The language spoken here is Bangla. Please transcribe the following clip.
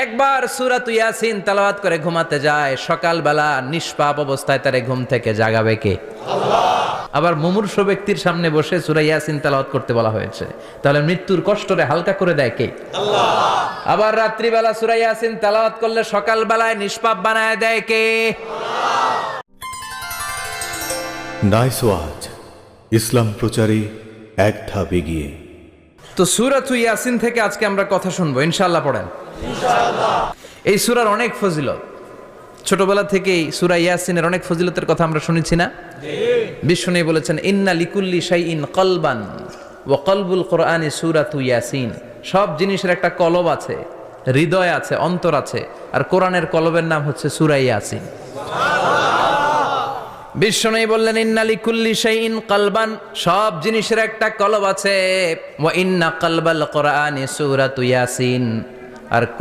একবার সূরাত ইয়াসিন তেলাওয়াত করে ঘুমাতে যায়, সকালবেলা নিষ্পাপ অবস্থায় তারে ঘুম থেকে জাগাবে কে? আল্লাহ। আবার মুমূর্ষ ব্যক্তির সামনে বসে সূরা ইয়াসিন তেলাওয়াত করতে বলা হয়েছে, তাহলে মৃত্যুর কষ্টরে হালকা করে দেয় কে? আল্লাহ। আবার রাত্রিবেলা সূরা ইয়াসিন তেলাওয়াত করলে সকালবেলায় নিষ্পাপ বানায় দেয় কে? নাইস ওয়াজ, ইসলাম প্রচারে এক ধাপ এগিয়ে। তো সূরাত ইয়াসিন থেকে আজকে আমরা কথা শুনবো, ইনশাআল্লাহ। পড়েন ইনশাআল্লাহ। এই সূরার অনেক ফজিলত, ছোটবেলা থেকেই সূরা ইয়াসিনের অনেক ফজিলতের কথা আমরা শুনেছি না? বিশ্বনবী বলেছেন, ইন্না লিকুল্লি শাইইন কলবান ওয়া কলবুল কোরআনি সূরাতু ইয়াসিন। সব জিনিসের একটা কলব আছে, হৃদয় আছে, অন্তর আছে, আর কোরআনের কলবের নাম হচ্ছে সূরা ইয়াসিন। বিশ্বনবী বললেন, ইন্না লিকুল্লি শাইইন কলবান, সব জিনিসের একটা কলব আছে, ওয়া ইন্না কলবাল কোরআনি সূরাতু ইয়াসিন, আর